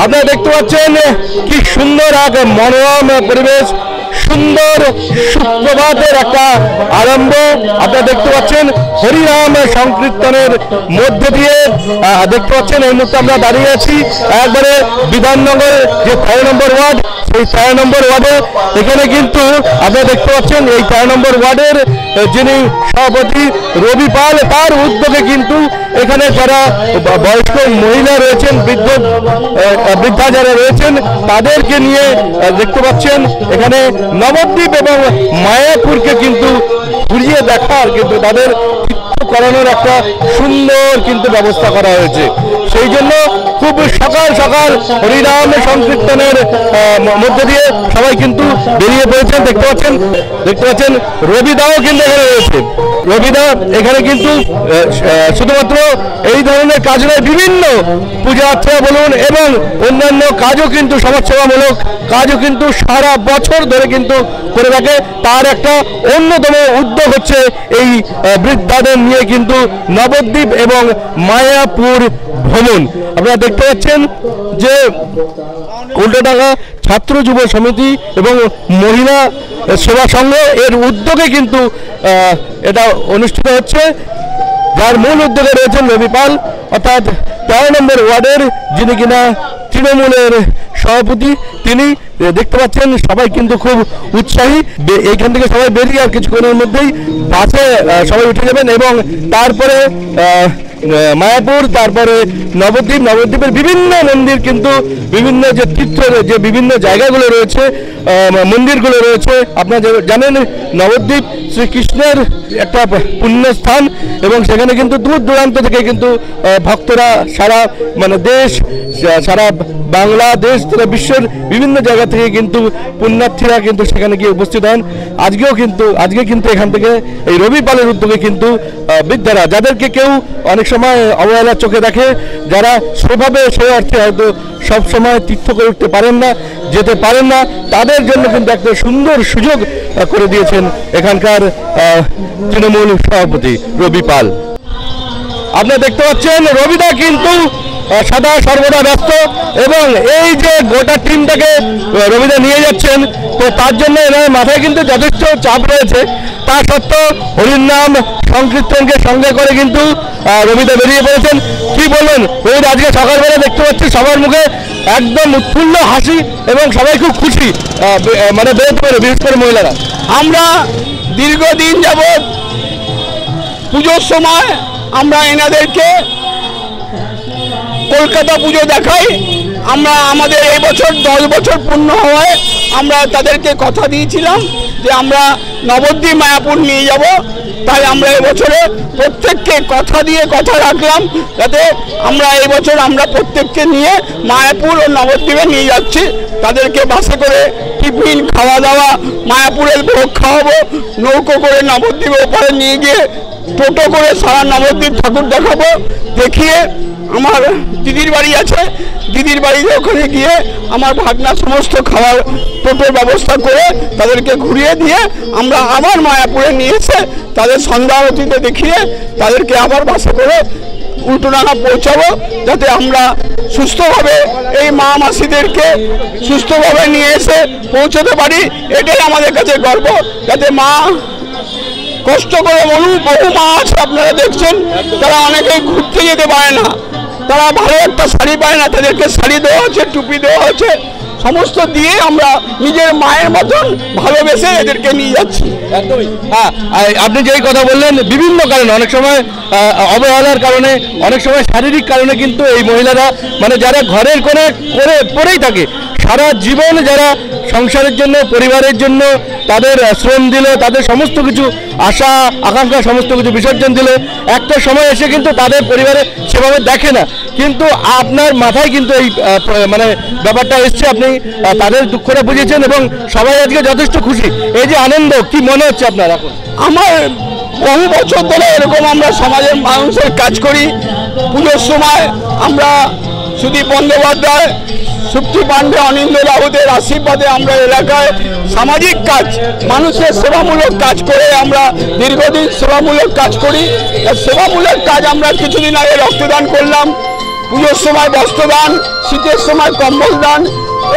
আপনারা দেখতে পাচ্ছেন কি সুন্দর এক মনোরম পরিবেশ, সুন্দর সুপ্রভাতের একটা আরম্ভ আপনারা দেখতে পাচ্ছেন হরিনাম সংকীর্তনের মধ্য দিয়ে। দেখতে পাচ্ছেন এই মুহূর্তে আমরা দাঁড়িয়ে আছি একবারে বিধাননগর যে 13 নম্বর ওয়ার্ড, সেই 13 নম্বর ওয়ার্ডে। এখানে কিন্তু আপনারা দেখতে পাচ্ছেন এই 13 নম্বর ওয়ার্ডের যিনি সভাপতি রবি পাল, তার উদ্যোগে কিন্তু এখানে যারা বয়স্ক মহিলা রয়েছেন, বৃদ্ধা যারা রয়েছেন, তাদেরকে নিয়ে দেখতে পাচ্ছেন এখানে নবদ্বীপ এবং মায়াপুরকে কিন্তু ঘুরিয়ে দেখার, কিন্তু তাদের করানোর একটা সুন্দর কিন্তু ব্যবস্থা করা হয়েছে। সেই জন্য খুব সকাল সকাল হরিনাম সংকীর্তনের মধ্যে দিয়ে সবাই কিন্তু বেরিয়ে পড়েছেন। দেখতে পাচ্ছেন রবিদাও কিন্তু এখানে রয়েছে। রবিদা এখানে কিন্তু শুধুমাত্র এই ধরনের কাজ নয়, বিভিন্ন পূজা অর্চনা বলুন এবং অন্যান্য কাজও কিন্তু সমাজসেবামূলক কাজও কিন্তু সারা বছর ধরে কিন্তু করে থাকে। তার একটা অন্যতম উদ্যোগ হচ্ছে এই বৃদ্ধাদের নিয়ে কিন্তু নবদ্বীপ এবং মায়াপুর ভ্রমণ। আপনারা দেখতে পাচ্ছেন যে উল্টোডাঙ্গা ছাত্র যুব সমিতি এবং মহিলা সেবা সংঘ এর উদ্যোগে কিন্তু এটা অনুষ্ঠিত হচ্ছে, যার মূল উদ্যোগে রয়েছেন রবি পাল, অর্থাৎ 13 নম্বর ওয়ার্ডের যিনি কিনা তৃণমূলের সভাপতি। তিনি দেখতে পাচ্ছেন সবাই কিন্তু খুব উৎসাহী। এইখান থেকে সবাই বেরিয়ে আর কিছুক্ষণের মধ্যেই বাসে সবাই উঠে যাবেন এবং তারপরে মায়াপুর, তারপরে নবদ্বীপের বিভিন্ন মন্দির, কিন্তু বিভিন্ন যে তীর্থের যে বিভিন্ন জায়গাগুলো রয়েছে, মন্দিরগুলো রয়েছে। আপনারা জানেন নবদ্বীপ শ্রীকৃষ্ণের একটা পুণ্যস্থান এবং সেখানে কিন্তু দূর দূরান্ত থেকে কিন্তু ভক্তরা সারা দেশ, সারা বাংলাদেশ তথা বিশ্বের বিভিন্ন জায়গা থেকে কিন্তু পুণ্যার্থীরা কিন্তু সেখানে গিয়ে উপস্থিত হন। আজকে কিন্তু এখান থেকে এই রবি পালের উদ্যোগে কিন্তু বৃদ্ধারা, যাদেরকে কেউ অনেক সময় অবহেলার চোখে দেখে, যারা সেভাবে সে অর্থে হয়তো সব সময় তীর্থ করে উঠতে পারেন না, যেতে পারেন না, তাদের জন্য কিন্তু একটা সুন্দর সুযোগ করে দিয়েছেন এখানকার তৃণমূল সভাপতি রবি পাল। আপনারা দেখতে পাচ্ছেন রবিদা কিন্তু সদা সর্বদা ব্যস্ত এবং এই যে গোটা টিমটাকে রবিদা নিয়ে যাচ্ছেন, তো তার জন্য এনার মাথায় কিন্তু যথেষ্ট চাপ রয়েছে। তা সত্ত্বেও হরিনাম সংকীর্তনকে সঙ্গে করে কিন্তু রবিদা বেরিয়ে পড়েছেন। কি বলবেন রবিদা, আজকে সকালবেলা দেখতে পাচ্ছি সবার মুখে একদম উৎফুল্ল হাসি এবং সবাই খুব খুশি, বেরোতে পারে, বিশেষ করে মহিলারা। আমরা দীর্ঘদিন যাবৎ পুজোর সময় আমরা এনাদেরকে কলকাতা পুজো দেখাই। আমাদের এই বছর 10 বছর পূর্ণ হওয়ায় আমরা তাদেরকে কথা দিয়েছিলাম যে আমরা নবদ্বীপ মায়াপুর নিয়ে যাব। তাই আমরা এবছরে প্রত্যেককে কথা রাখলাম, যাতে আমরা এই বছর আমরা প্রত্যেককে নিয়ে মায়াপুর ও নবদ্বীপে নিয়ে যাচ্ছি। তাদেরকে বাসে করে টিফিন, খাওয়া দাওয়া, মায়াপুরের ভোগ খাওয়াবো, নৌকো করে নবদ্বীপের ওপারে নিয়ে গিয়ে টোটো করে সারা নবদ্বীপ ঠাকুর দেখাবো। দেখিয়ে আমার দিদির বাড়ি আছে, দিদির বাড়িতে ওখানে গিয়ে আমার ভাগনা সমস্ত খাওয়ার টোটোর ব্যবস্থা করে তাদেরকে ঘুরিয়ে দিয়ে আমরা আবার মায়াপুরে নিয়ে এসে তাদের সন্ধ্যা আরতিতে দেখিয়ে তাদেরকে আবার বাসে করে উল্টোডাঙ্গা পৌঁছাবো, যাতে আমরা সুস্থভাবে এই মা মাসিদেরকে সুস্থভাবে নিয়ে এসে পৌঁছতে পারি। এটাই আমাদের কাছে গর্ব, যাতে মা কষ্ট করে বহু মা আছে, আপনারা দেখছেন, তারা অনেকেই ঘুরতে যেতে পারে না, তারা ভালো একটা শাড়ি পায় না, তাদেরকে শাড়ি দেওয়া হচ্ছে, টুপি দেওয়া হচ্ছে, সমস্ত দিয়ে আমরা নিজের মায়ের মতন ভালোবেসে এদেরকে নিয়ে যাচ্ছি। একদমই। হ্যাঁ, আপনি যেই কথা বললেন, বিভিন্ন কারণে, অনেক সময় অবহেলার কারণে, অনেক সময় শারীরিক কারণে কিন্তু এই মহিলারা যারা ঘরের কোণে করে পড়েই থাকে, সারা জীবন যারা সংসারের জন্য, পরিবারের জন্য তাদের শ্রম দিল, তাদের সমস্ত কিছু আশা আকাঙ্ক্ষা সমস্ত কিছু বিসর্জন দিল, একটা সময় এসে কিন্তু তাদের পরিবারে সেভাবে দেখে না। কিন্তু আপনার মাথায় কিন্তু এই ব্যাপারটা এসছে, আপনি তাদের দুঃখটা বুঝেছেন এবং সবাই আজকে যথেষ্ট খুশি। এই যে আনন্দ, কি মনে হচ্ছে আপনার এখন? আমার বহু বছর ধরে এরকম আমরা সমাজের মানুষের কাজ করি। পুজোর সময় আমরা সুদীপ বন্দ্যোপাধ্যায়, সুপ্তি পাণ্ডে, অনিন্দ্য রাউতের আশীর্বাদে আমরা এলাকায় সামাজিক কাজ, মানুষের সেবামূলক কাজ করে আমরা দীর্ঘদিন সেবামূলক কাজ করি। সেবামূলক কাজ আমরা কিছুদিন আগে রক্তদান করলাম, পুজোর সময় বস্ত্রদান, শীতের সময় কম্বল দান,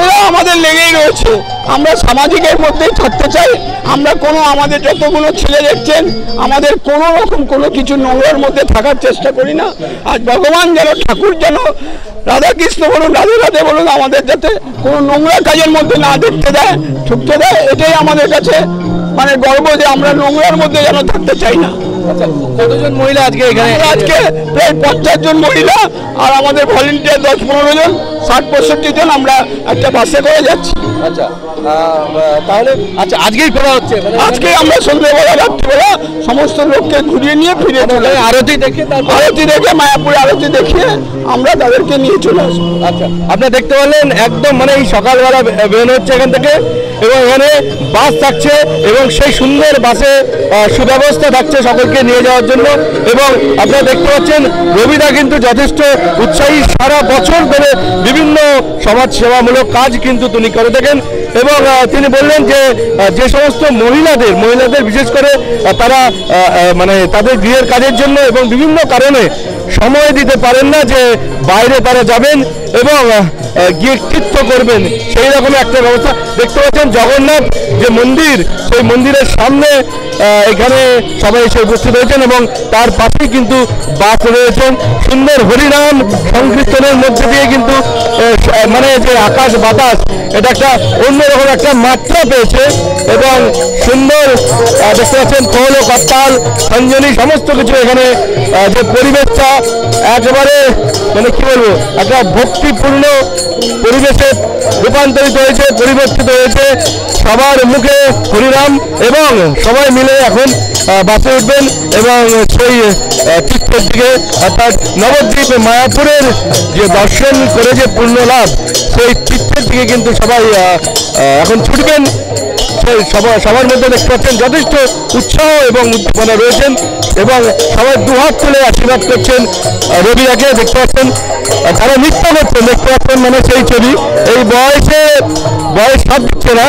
এরা আমাদের লেগেই রয়েছে। আমরা সামাজিকের মধ্যেই থাকতে চাই। আমরা আমাদের যতগুলো ছেলে দেখছেন, আমাদের কোনো রকম কোনো কিছু নোংরার মধ্যে থাকার চেষ্টা করি না। আর ভগবান যেন, ঠাকুর যেন, রাধাকৃষ্ণ বলুন, রাধে রাধে বলুন, আমাদের যাতে কোনো নোংরা কাজের মধ্যে না দেখতে দেয়, ঢুকতে দেয়, এটাই আমাদের কাছে মানে গর্ব যে আমরা নোংরার মধ্যে যেন থাকতে চাই না। কতজন মহিলা আজকে এখানে? আজকে প্রায় 50 জন মহিলা আর আমাদের ভলেন্টিয়ার 10-15 জন, 60-65 জন আমরা একটা বাসে করে যাচ্ছি। আচ্ছা, তাহলে আচ্ছা আজকেই করা হচ্ছে? আজকে আমরা সন্ধ্যেবেলা রাত্রিবেলা সমস্ত লোককে ঘুরিয়ে নিয়ে ফিরে চলে আরতি দেখে, মায়াপুরে আরতি দেখিয়ে আমরা তাদেরকে নিয়ে চলে আসবো। আচ্ছা, আপনারা দেখতে পারলেন একদম মানে এই সকালবেলা বেরোনো হচ্ছে এখান থেকে, এবং এখানে বাস থাকছে এবং সেই সুন্দর বাসে সুব্যবস্থা থাকছে সকলকে নিয়ে যাওয়ার জন্য। এবং আপনারা দেখতে পাচ্ছেন রবিদা কিন্তু যথেষ্ট উৎসাহী, সারা বছর ধরে বিভিন্ন সমাজ সেবামূলক কাজ কিন্তু তিনি করে থাকেন। এবং তিনি বললেন যে যে সমস্ত মহিলাদের বিশেষ করে তারা মানে তাদের গৃহের কাজের জন্য এবং বিভিন্ন কারণে সময় দিতে পারেন না, যে বাইরে তারা যাবেন এবং গিয়ে তীর্থ করবেন, সেই রকম একটা ব্যবস্থা দেখতে পাচ্ছেন। জগন্নাথ যে মন্দির, সেই মন্দিরের সামনে এখানে সবাই এসে উপস্থিত হয়েছেন এবং তার পাশেই কিন্তু বাস রয়েছেন। সুন্দর হরিনাম সংকীর্তনের মধ্যে দিয়ে কিন্তু মানে যে আকাশ বাতাস, এটা একটা অন্যরকম একটা মাত্রা পেয়েছে এবং সুন্দর দেখতে পাচ্ছেন খোল ও করতাল, সঞ্জনী, সমস্ত কিছু এখানে যে পরিবেশটা একেবারে মানে কি বলবো, একটা ভক্তিপূর্ণ পরিবেশে রূপান্তরিত হয়েছে, পরিবর্তিত হয়েছে। সবার মুখে হরিনাম এবং সবাই মিলে এখন বাসে উঠবেন এবং সেই তীর্থের দিকে, অর্থাৎ নবদ্বীপ মায়াপুরের যে দর্শন করে যে পুণ্য লাভ, সেই তীর্থের দিকে কিন্তু সবাই এখন ছুটবেন। সবার মধ্যে দেখতে পাচ্ছেন যথেষ্ট উৎসাহ এবং উদ্দীপনা রয়েছেন এবং সবাই দুহাত তুলে আশীর্বাদ করছেন রবিদাকে। দেখতে পাচ্ছেন তারা নৃত্য করছেন, দেখতে পাচ্ছেন মানে সেই ছবি। এই বয়স সব দিচ্ছে না,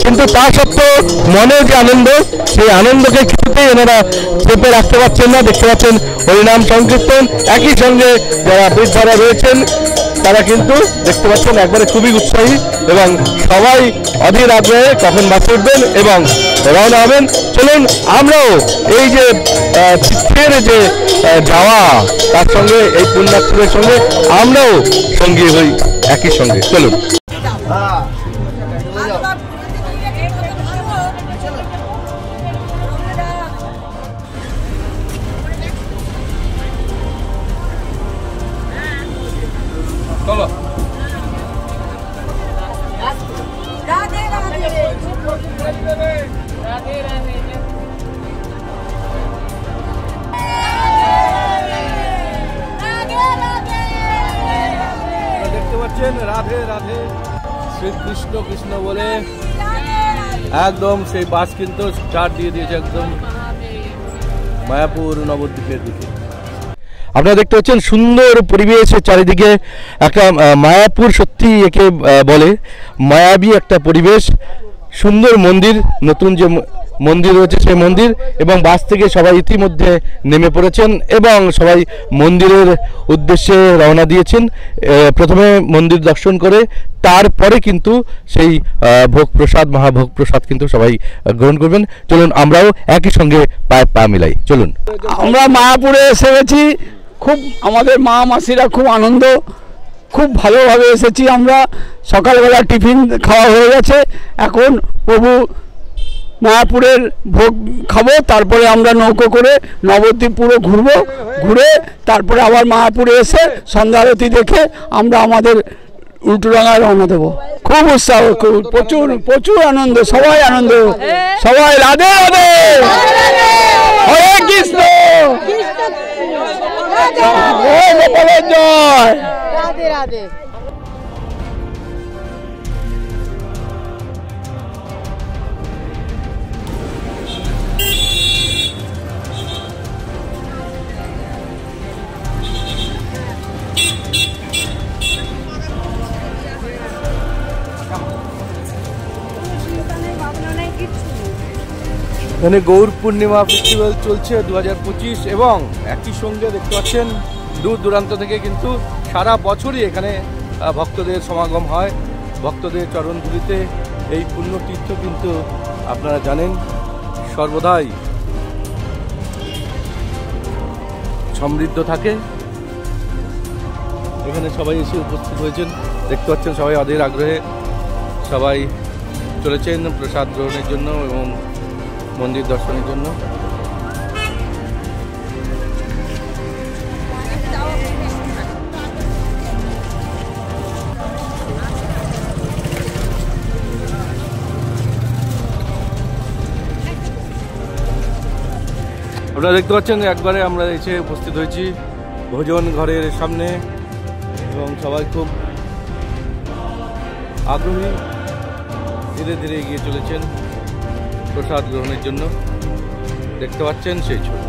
কিন্তু তা সত্ত্বেও মনের যে আনন্দ, সেই আনন্দকে কিছুতেই এনারা চেপে রাখতে পারছেন না। দেখতে পাচ্ছেন হরিনাম সংকীর্তন, একই সঙ্গে যারা বৃদ্ধারা রয়েছেন তারা কিন্তু দেখতে পাচ্ছেন একবারে খুবই উৎসাহী এবং সবাই অধীর আগ্রহে কখন বাসে উঠবেন এবং রওনা হবেন। চলুন আমরাও এই যে তীর্থের যে যাওয়া, তার সঙ্গে এই পুণ্যার্থীদের সঙ্গে আমরাও সঙ্গী হই একই সঙ্গে। চলুন। চলো। রাধে রাধে রাধে রাধে। দেখতে পাচ্ছেন রাধে রাধে শ্রীকৃষ্ণ কৃষ্ণ বলে একদম সেই বাস কিন্তু স্টার্ট দিয়ে দিয়েছে একদম মায়াপুর নবদ্বীপের দিকে। আপনারা দেখতে পাচ্ছেন সুন্দর পরিবেশের চারিদিকে একটা মায়াপুর, সত্যি একে বলে মায়াবী একটা পরিবেশ। সুন্দর মন্দির, নতুন যে মন্দির রয়েছে সেই মন্দির, এবং বাস থেকে সবাই ইতিমধ্যে নেমে পড়েছেন এবং সবাই মন্দিরের উদ্দেশ্যে রওনা দিয়েছেন। প্রথমে মন্দির দর্শন করে তারপরে কিন্তু সেই ভোগ প্রসাদ, মহাভোগ প্রসাদ কিন্তু সবাই গ্রহণ করবেন। চলুন আমরাও একই সঙ্গে পায়ে পা মিলাই। চলুন। আমরা মায়াপুরে এসে গেছি, খুব আমাদের মা মাসিরা খুব আনন্দ, খুব ভালোভাবে এসেছি আমরা। সকালবেলা টিফিন খাওয়া হয়ে গেছে, এখন প্রভু মায়াপুরের ভোগ খাবো, তারপরে আমরা নৌকো করে নবদ্বীপ পুরো ঘুরবো, ঘুরে তারপরে আবার মায়াপুরে এসে সন্ধ্যা আরতি দেখে আমরা আমাদের উল্টোডাঙায় রওনা দেবো। খুব উৎসাহ, প্রচুর প্রচুর আনন্দ, সবাই আনন্দ, সবাই রাধে রাধে, হরে কৃষ্ণ, জয় রাধে রাধে। এখানে গৌর পূর্ণিমা ফেস্টিভ্যাল চলছে 2025 এবং একই সঙ্গে দেখতে পাচ্ছেন দূর দূরান্ত থেকে কিন্তু সারা বছরই এখানে ভক্তদের সমাগম হয়। ভক্তদের চরণধুলিতে এই পুণ্যতীর্থ কিন্তু আপনারা জানেন সর্বদাই সমৃদ্ধ থাকে। এখানে সবাই এসে উপস্থিত হয়েছেন, দেখতে পাচ্ছেন সবাই অধীর আগ্রহে সবাই চলেছেন প্রসাদ গ্রহণের জন্য এবং মন্দির দর্শনের জন্য। আপনারা দেখতে পাচ্ছেন একবারে আমরা এসে উপস্থিত হয়েছি ভোজন ঘরের সামনে এবং সবাই খুব আগ্রহী ধীরে ধীরে এগিয়ে চলেছেন প্রসাদ গ্রহণের জন্য। দেখতে পাচ্ছেন সেই ছবি।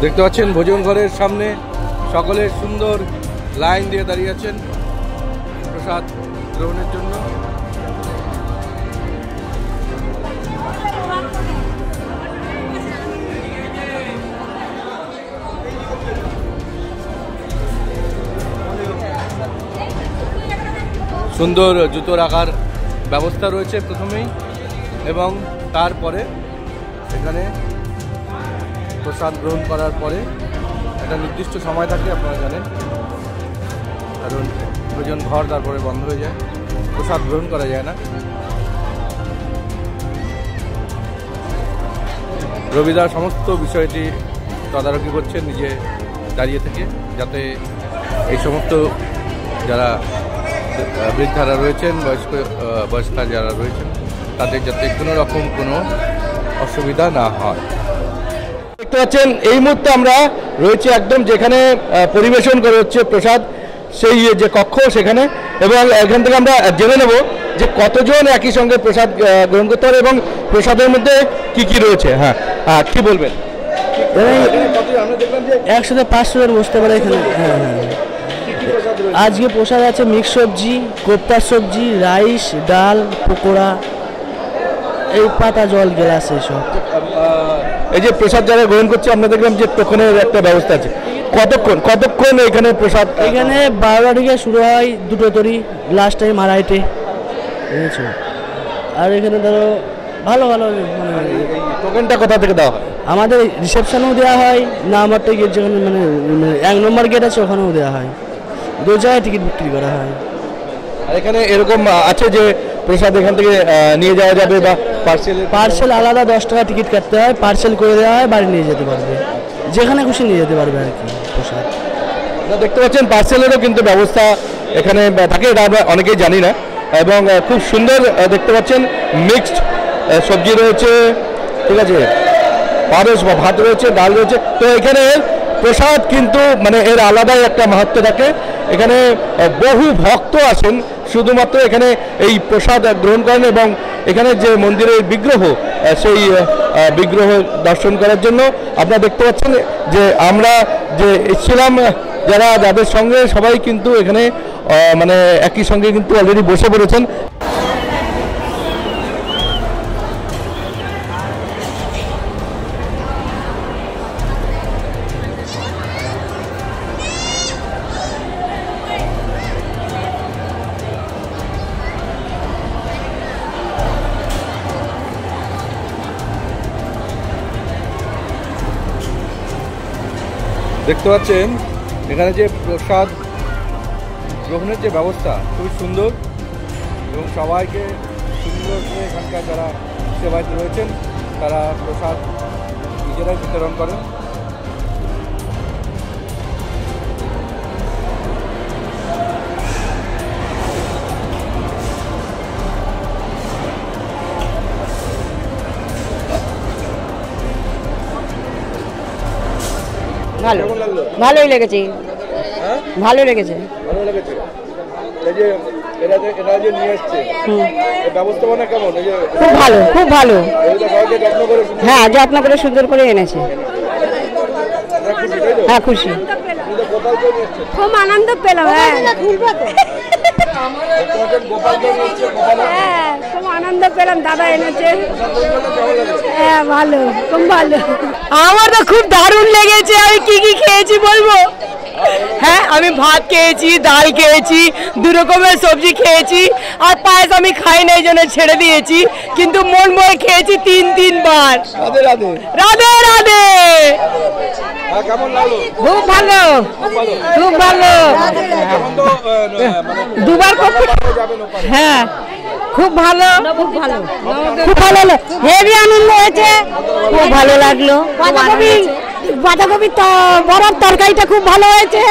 দেখতে পাচ্ছেন ভোজন ঘরের সামনে সকলে সুন্দর লাইন দিয়ে দাঁড়িয়ে আছেন প্রসাদ গ্রহণের জন্য। সুন্দর জুতো রাখার ব্যবস্থা রয়েছে প্রথমেই এবং তারপরে এখানে প্রসাদ গ্রহণ করার পরে একটা নির্দিষ্ট সময় থাকে, আপনারা জানেন, কারণ ভোজন ঘর তারপরে বন্ধ হয়ে যায়, প্রসাদ গ্রহণ করা যায় না। রবিদা সমস্ত বিষয়টি তদারকি করছেন নিজে দাঁড়িয়ে থেকে, যাতে এই সমস্ত যারা বৃদ্ধারা রয়েছেন, বয়স্কার যারা রয়েছেন, তাদের যাতে কোনো রকম কোনো অসুবিধা না হয়। দেখতে পাচ্ছেন এই মুহূর্তে আমরা রয়েছে একদম যেখানে পরিবেশন করা হচ্ছে প্রসাদ, সেই যে কক্ষ সেখানে, এবং এখান থেকে আমরা জেনে নেব যে কতজন একই সঙ্গে প্রসাদ গ্রহণ করতে পারে এবং প্রসাদের মধ্যে কি কি রয়েছে। হ্যাঁ, কি বলবেন? একসাথে 500 জন বসতে পারে এখানে। হ্যাঁ হ্যাঁ, আজকে প্রসাদ আছে মিক্স সবজি, কোপ্তার সবজি, রাইস, ডাল, পকোড়া, এই পাতা জল গ্লাস এইসব। এই যে প্রসাদ যারা গ্রহণ করছে আমরা দেখলাম যে টোকনের একটা ব্যবস্থা আছে, কতক্ষণ এখানে প্রসাদ? এখানে 12টা থেকে শুরু হয়, 2টো তরি, লাস্ট টাইম 2:30, বুঝেছো? আর এখানে ধরো ভালো ভালো মানে টোকেনটা কোথা থেকে দেওয়া হয়? আমাদের রিসেপশনেও দেওয়া হয়, না আমার টিকিট যেখানে মানে 1 নম্বর গেট আছে ওখানেও দেওয়া হয়, 2 জায়গায় টিকিট বিক্রি করা হয়। আর এখানে এরকম আছে যে প্রসাদ এখান থেকে নিয়ে যাওয়া যাবে বা পার্সেল আলাদা 10 টাকা টিকিট কাটতে হয়, পার্সেল করে দেওয়া হয়, বাড়ি নিয়ে যেতে পারবে, যেখানে খুশি নিয়ে যেতে পারবে আর কি প্রসাদ। দেখতে পাচ্ছেন পার্সেলেরও কিন্তু ব্যবস্থা এখানে থাকে, এটা আমরা অনেকেই জানি না, এবং খুব সুন্দর দেখতে পাচ্ছেন মিক্সড সবজি রয়েছে, ঠিক আছে, পায়েস বা ভাত রয়েছে, ডাল রয়েছে। তো এখানে প্রসাদ কিন্তু মানে এর আলাদাই একটা মাহাত্ম্য থাকে। এখানে বহু ভক্ত আসেন শুধুমাত্র এখানে এই প্রসাদ গ্রহণ করেন এবং এখানে যে মন্দিরের বিগ্রহ, সেই বিগ্রহ দর্শন করার জন্য। আপনারা দেখতে পাচ্ছেন যে আমরা যে এসেছিলাম যাদের সঙ্গে সবাই কিন্তু এখানে মানে একই সঙ্গে কিন্তু অলরেডি বসে পড়েছেন। দেখতে পাচ্ছেন এখানে যে প্রসাদ গ্রহণের যে ব্যবস্থা খুবই সুন্দর এবং সবাইকে সুন্দর করে এখানকার যারা সেবায়িত রয়েছেন তারা প্রসাদ নিজেরাই বিতরণ করেন। ভালোই লেগেছে, ভালো লেগেছে। ভালো লেগেছে। এই যে এরা যে নিয়ে এসছে এই ব্যবস্থাপনা কেমন? এই যে খুব ভালো, খুব ভালো। সবাইকে যত্ন করে হ্যাঁ, যত্ন করে সুন্দর করে এনেছে। হ্যাঁ, খুশি, খুব আনন্দ পেলাম। হ্যাঁ, খুব আনন্দ পেলাম, দাদা এনেছে। হ্যাঁ, ভালো, খুব ভালো। আমার তো খুব দারুণ লেগেছে। আমি কি কি খেয়েছি বলবো? হ্যাঁ, আমি ভাত খেয়েছি, ডাল খেয়েছি, 2 রকমের সবজি খেয়েছি, আর পায়েস আমি খাই না, এই জন্য ছেড়ে দিয়েছি, কিন্তু মন মনে খেয়েছি 3 বার। রাধে রাধে রাধে রাধে। কেমন লাগলো? খুব ভালো, খুব ভালো। দুবার করতে। হ্যাঁ, খুব ভালো, খুব ভালো, খুব ভালো, হেভি আনন্দ হয়েছে, খুব ভালো লাগলো। বাঁধাকপি বড়ার তরকারিটা খুব ভালো হয়েছে।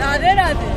রাধে রাধে।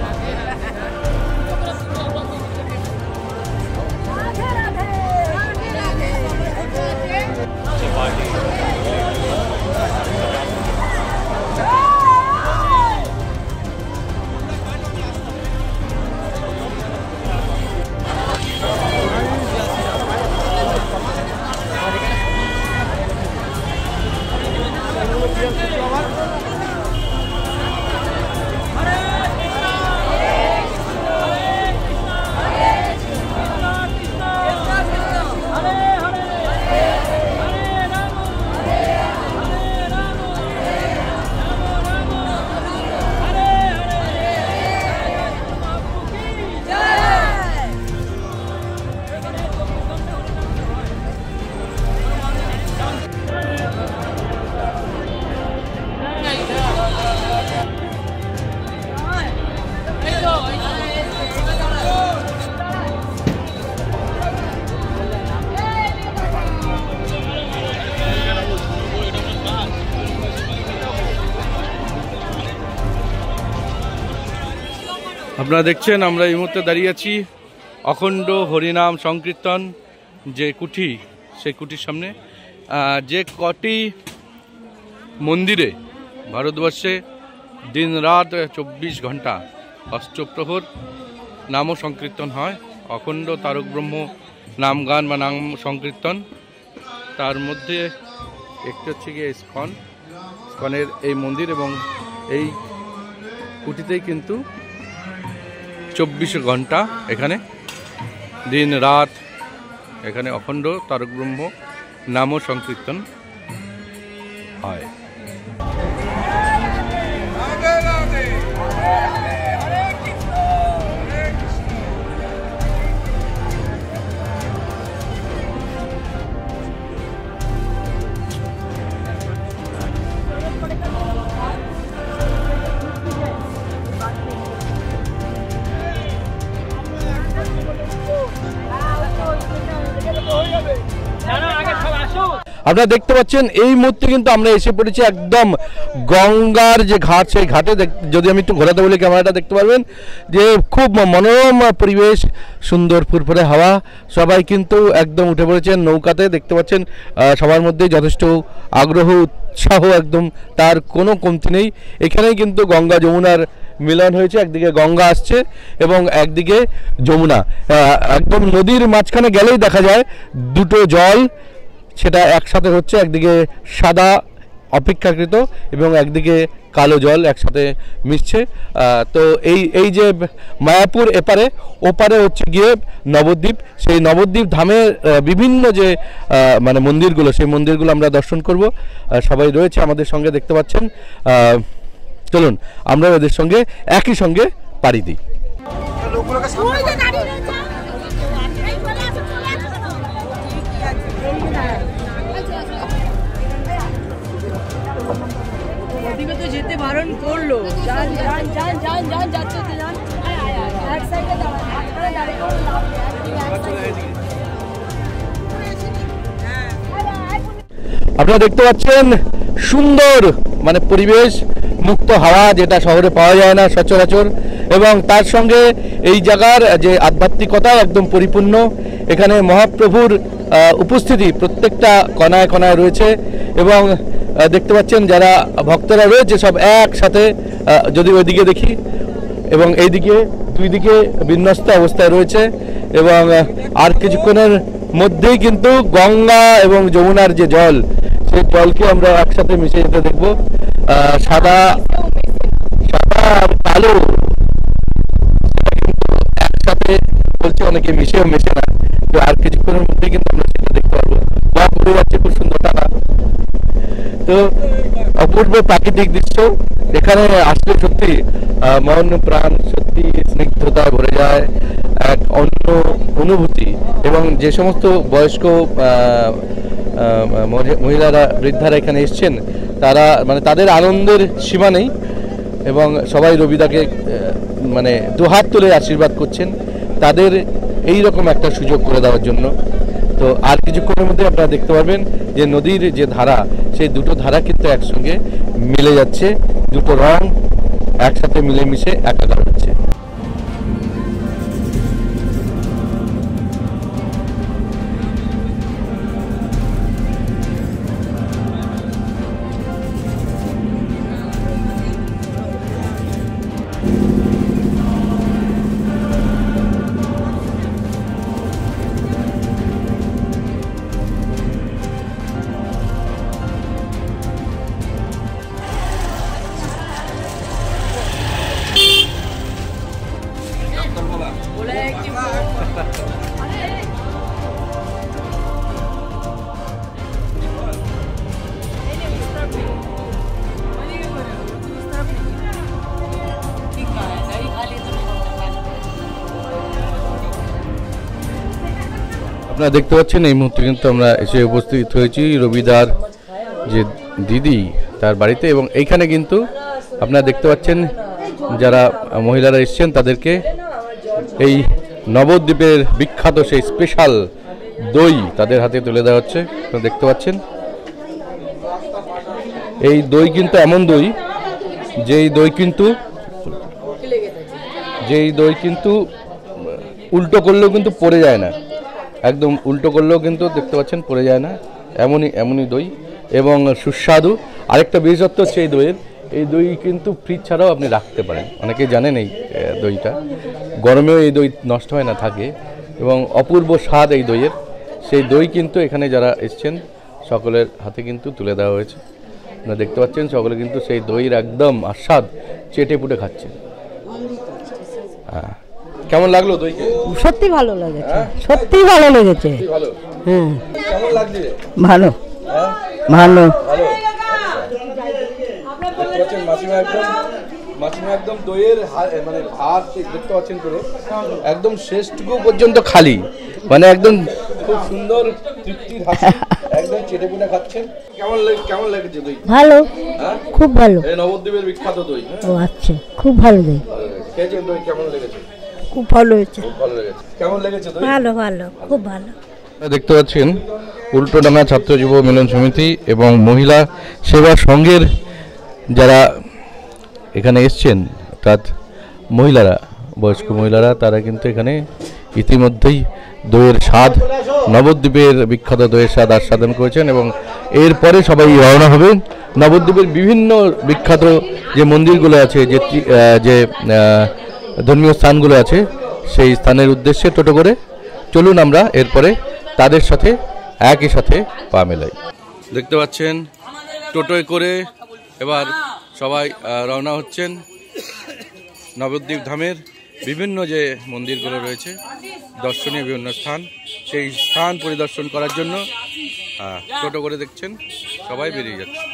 আপনারা দেখছেন আমরা এই মুহূর্তে দাঁড়িয়ে আছি অখণ্ড হরিনাম সংকীর্তন যে কুঠি, সেই কুঠির সামনে। যে কটি মন্দিরে ভারতবর্ষে দিন রাত 24 ঘন্টা অষ্টপ্রহর নাম সংকীর্তন হয়, অখণ্ড তারক ব্রহ্ম নাম গান বা নাম সংকীর্তন, তার মধ্যে একটি হচ্ছে গিয়ে ইস্কনের এই মন্দির, এবং এই কুঠিতেই কিন্তু 24 ঘন্টা এখানে দিন রাত এখানে অখণ্ড তারক ব্রহ্ম নাম সংকীর্তন হয়। আপনারা দেখতে পাচ্ছেন এই মুহূর্তে কিন্তু আমরা এসে পড়েছি একদম গঙ্গার যে ঘাট, সেই ঘাটে যদি আমি একটু ঘোরাতে বলি ক্যামেরাটা দেখতে পারবেন যে খুব মনোরম পরিবেশ, সুন্দর ফুরফুরে হাওয়া, সবাই কিন্তু একদম উঠে পড়েছেন নৌকাতে। দেখতে পাচ্ছেন সবার মধ্যে যথেষ্ট আগ্রহ উৎসাহ, একদম তার কোনো কমতি নেই। এখানেই কিন্তু গঙ্গা যমুনার মিলন হয়েছে, একদিকে গঙ্গা আসছে এবং একদিকে যমুনা, একদম নদীর মাঝখানে গেলেই দেখা যায় দুটো জল সেটা একসাথে হচ্ছে, একদিকে সাদা অপেক্ষাকৃত এবং একদিকে কালো জল একসাথে মিশছে। তো এই যে মায়াপুর এপারে ওপারে হচ্ছে গিয়ে নবদ্বীপ, সেই নবদ্বীপ ধামে বিভিন্ন যে মানে মন্দিরগুলো, সেই মন্দিরগুলো আমরা দর্শন করব। সবাই রয়েছে আমাদের সঙ্গে, দেখতে পাচ্ছেন। চলুন আমরা ওদের সঙ্গে একই সঙ্গে পাড়ি দিই। তো যেতে বারণ করলো, যান যান যান যান যান যাচ্ছে যান, এক সাইডে দাঁড়ান। আপনারা দেখতে পাচ্ছেন সুন্দর মানে পরিবেশ, মুক্ত হাওয়া, যেটা শহরে পাওয়া যায় না সচরাচর। এবং তার সঙ্গে এই জায়গার যে আধ্যাত্মিকতা একদম পরিপূর্ণ। এখানে মহাপ্রভুর উপস্থিতি প্রত্যেকটা কণায় কণায় রয়েছে এবং দেখতে পাচ্ছেন যারা ভক্তরা রয়েছে সব একসাথে, যদি ওইদিকে দেখি এবং এইদিকে দুই দিকে বিন্যস্ত অবস্থায় রয়েছে এবং আর কিছুক্ষণের মধ্যেই কিন্তু গঙ্গা এবং যমুনার যে জল, সেই জলকে আমরা একসাথে মিশে যেতে দেখব। সাদা সাদা আর কালো একসাথে বলছে, অনেকে মিশেও মেশে না, তো আর কিছুক্ষণের মধ্যেই কিন্তু আমরা সেটা দেখতে পারবো। বক উড়ে যাচ্ছে খুব সুন্দর টানা। তো অপূর্ব প্রাকৃতিক দৃশ্য, এখানে আসলে সত্যি মন প্রাণ সত্যি স্নিগ্ধতা ভরে যায়, এক অন্য অনুভূতি। এবং যে সমস্ত বয়স্ক মহিলারা বৃদ্ধারা এখানে এসছেন, তারা মানে তাদের আনন্দের সীমা নেই এবং সবাই রবিদাকে মানে দুহাত তুলে আশীর্বাদ করছেন তাদের এই রকম একটা সুযোগ করে দেওয়ার জন্য। তো আর কিছুক্ষণের মধ্যে আপনারা দেখতে পারবেন যে নদীর যে ধারা, সেই দুটো ধারা কিন্তু একসঙ্গে মিলে যাচ্ছে, দুটো রং একসাথে মিলেমিশে একাকার হচ্ছে। আপনারা দেখতে পাচ্ছেন এই মুহূর্তে কিন্তু আমরা এসে উপস্থিত হয়েছি রবিদার যে দিদি তার বাড়িতে এবং এইখানে কিন্তু আপনারা দেখতে পাচ্ছেন যারা মহিলারা এসছেন তাদেরকে এই নবদ্বীপের বিখ্যাত সেই স্পেশাল দই তাদের হাতে তুলে দেওয়া হচ্ছে। আপনারা দেখতে পাচ্ছেন এই দই কিন্তু এমন দই যেই দই কিন্তু উল্টো করলেও কিন্তু পড়ে যায় না, একদম উল্টো করলেও কিন্তু দেখতে পাচ্ছেন পড়ে যায় না, এমনই দই এবং সুস্বাদু। আরেকটা বিশেষত্ব হচ্ছে এই দইয়ের, এই দই কিন্তু ফ্রিজ ছাড়াও আপনি রাখতে পারেন, অনেকে জানেন এই দইটা, গরমেও এই দই নষ্ট হয় না, থাকে এবং অপূর্ব স্বাদ এই দইয়ের। সেই দই কিন্তু এখানে যারা এসছেন সকলের হাতে কিন্তু তুলে দেওয়া হয়েছে। আপনারা দেখতে পাচ্ছেন সকলে কিন্তু সেই দইয়ের একদম আস্বাদ চেটে পুটে খাচ্ছেন। হ্যাঁ, কেমন লাগলো দই? সত্যি ভালো লেগেছে, সত্যি ভালো লেগেছে। হ্যাঁ, কেমন লাগছে? ভালো ভালো। মাসিমা একদম দইয়ের মানে ভাত দেখতে পাচ্ছেন করে একদম শেষটুকু পর্যন্ত খালি, মানে একদম খুব সুন্দর তৃপ্তির হাসি, একদম চেটে পুটে খাচ্ছেন। কেমন লেগেছে দই? ভালো, খুব ভালো। এই নবদ্বীপের বিখ্যাত দই। ও আচ্ছা, খুব ভালো দই। খেয়েছেন দই, কেমন লেগেছে? খুব ভালো হয়েছে। খুব ভালো লেগেছে। কেমন লেগেছে দই? ভালো ভালো, খুব ভালো। দেখতে পাচ্ছেন উল্টোডাঙ্গা ছাত্র যুব মিলন সমিতি এবং মহিলা সেবা সংঘের যারা এখানে এসছেন, অর্থাৎ মহিলারা, বয়স্ক মহিলারা, তারা কিন্তু এখানে ইতিমধ্যেই দইয়ের স্বাদ, নবদ্বীপের বিখ্যাত দইয়ের স্বাদ আস্বাদন করেছেন এবং এরপরে সবাই রওনা হবেন নবদ্বীপের বিভিন্ন বিখ্যাত যে মন্দিরগুলো আছে, যে ধর্মীয় স্থানগুলো আছে, সেই স্থানের উদ্দেশ্যে টোটো করে। চলুন আমরা এরপরে তাদের সাথে একই সাথে পা মেলাই। দেখতে পাচ্ছেন টোটোয় করে এবার সবাই রওনা হচ্ছেন নবদ্বীপ ধামের বিভিন্ন যে মন্দিরগুলো রয়েছে, দর্শনীয় বিভিন্ন স্থান, সেই স্থান পরিদর্শন করার জন্য টোটো করে দেখছেন সবাই বেরিয়ে যাচ্ছে।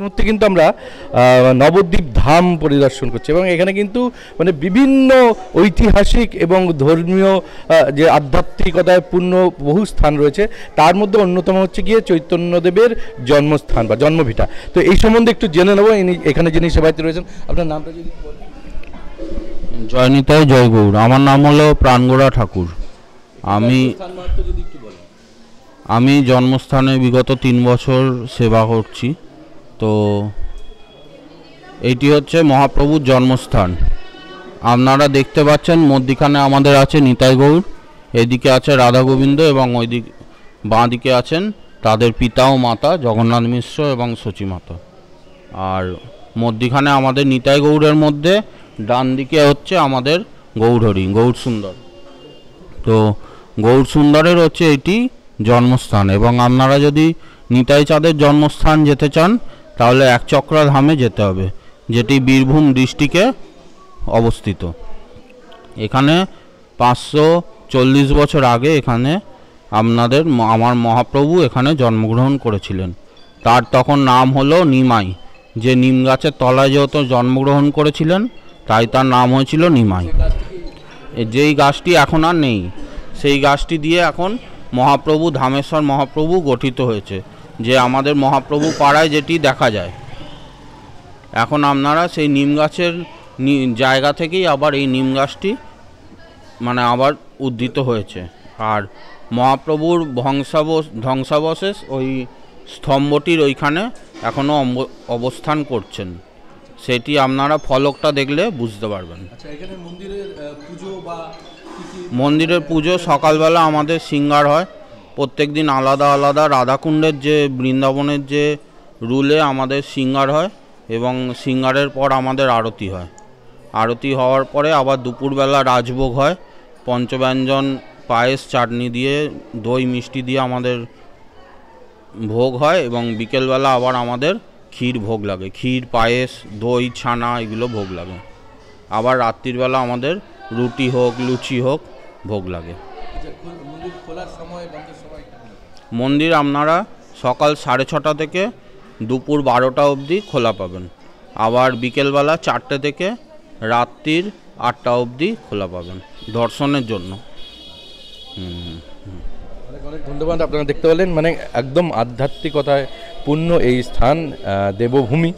মুহূর্তে কিন্তু আমরা নবদ্বীপ ধাম পরিদর্শন করছি এবং এখানে কিন্তু মানে বিভিন্ন ঐতিহাসিক এবং ধর্মীয় যে আধ্যাত্মিকতায় পূর্ণ বহু স্থান রয়েছে, তার মধ্যে অন্যতম হচ্ছে গিয়ে চৈতন্যদেবের জন্মস্থান বা জন্মভিটা। তো এই সম্বন্ধে একটু জেনে নেবো। এখানে যিনি সেবায়িত রয়েছেন, আপনার নামটা যদি জয় নিতাই জয় গৌর। আমার নাম হলো প্রাণগোড়া ঠাকুর। আমি জন্মস্থানে বিগত 3 বছর সেবা করছি। তো এইটি হচ্ছে মহাপ্রভুর জন্মস্থান। আপনারা দেখতে পাচ্ছেন মধ্যিখানে আমাদের আছে নিতাই গৌর, এদিকে আছে রাধা গোবিন্দ এবং ওইদিকে বাঁ দিকে আছেন তাদের পিতা ও মাতা জগন্নাথ মিশ্র এবং সচী মাতা। আর মধ্যিখানে আমাদের নিতাই গৌরের মধ্যে ডান দিকে হচ্ছে আমাদের গৌরহরি গৌর সুন্দর। তো গৌর সুন্দরের হচ্ছে এটি জন্মস্থান। এবং আপনারা যদি নিতাই চাঁদের জন্মস্থান যেতে চান তাহলে একচক্রা ধামে যেতে হবে, যেটি বীরভূম ডিস্ট্রিক্টে অবস্থিত। এখানে 540 বছর আগে এখানে আমার মহাপ্রভু এখানে জন্মগ্রহণ করেছিলেন। তার তখন নাম হলো নিমাই, যে নিম গাছের তলায় যেহেতু জন্মগ্রহণ করেছিলেন তাই তার নাম হয়েছিল নিমাই। যেই গাছটি এখন আর নেই, সেই গাছটি দিয়ে এখন মহাপ্রভু ধামেশ্বর মহাপ্রভু গঠিত হয়েছে, যে আমাদের মহাপ্রভু পাড়ায় যেটি দেখা যায়। এখন আপনারা সেই নিম গাছের জায়গা থেকেই আবার এই নিম গাছটি মানে আবার উদ্ধিত হয়েছে। আর মহাপ্রভুর ধ্বংসাবশেষ ওই স্তম্ভটির ওইখানে এখনও অবস্থান করছেন, সেটি আপনারা ফলকটা দেখলে বুঝতে পারবেন। মন্দিরের পুজো সকালবেলা আমাদের সিঙ্গার হয়, প্রত্যেক দিন আলাদা আলাদা। রাধাকুণ্ডের যে বৃন্দাবনের যে রুলে আমাদের সিঙ্গার হয় এবং সিঙ্গারের পর আমাদের আরতি হয়। আরতি হওয়ার পরে আবার দুপুরবেলা রাজভোগ হয়, পঞ্চব্যঞ্জন পায়েস চাটনি দিয়ে দই মিষ্টি দিয়ে আমাদের ভোগ হয়। এবং বিকেলবেলা আবার আমাদের ক্ষীর ভোগ লাগে, ক্ষীর পায়েস দই ছানা এগুলো ভোগ লাগে। আবার রাত্রিবেলা আমাদের রুটি হোক লুচি হোক ভোগ লাগে। মন্দির আপনারা সকাল 6:30 থেকে দুপুর 12টা অবধি খোলা পাবেন। আবার বিকেলবেলা 4টে থেকে রাত্রির 8টা অবধি খোলা পাবেন দর্শনের জন্য। অনেক ধন্যবাদ। আপনারা দেখতে পেলেন মানে একদম আধ্যাত্মিকতায় পূর্ণ এই স্থান দেবভূমি।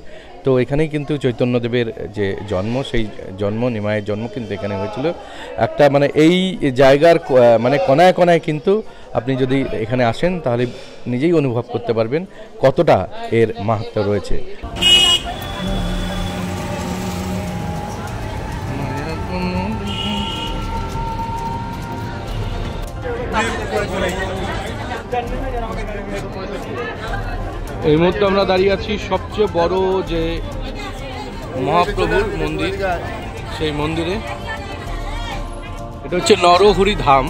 তো এখানেই কিন্তু চৈতন্যদেবের যে জন্ম, সেই জন্ম নিমাইয়ের জন্ম কিন্তু এখানে হয়েছিল। একটা মানে এই জায়গার মানে কণায় কণায় কিন্তু আপনি যদি এখানে আসেন তাহলে নিজেই অনুভব করতে পারবেন কতটা এর মাহাত্ম্য রয়েছে। এই মুহূর্তে আমরা দাঁড়িয়ে আছি সবচেয়ে বড় যে মহাপ্রভুর মন্দির, সেই মন্দিরে। এটা হচ্ছে নরহরি ধাম,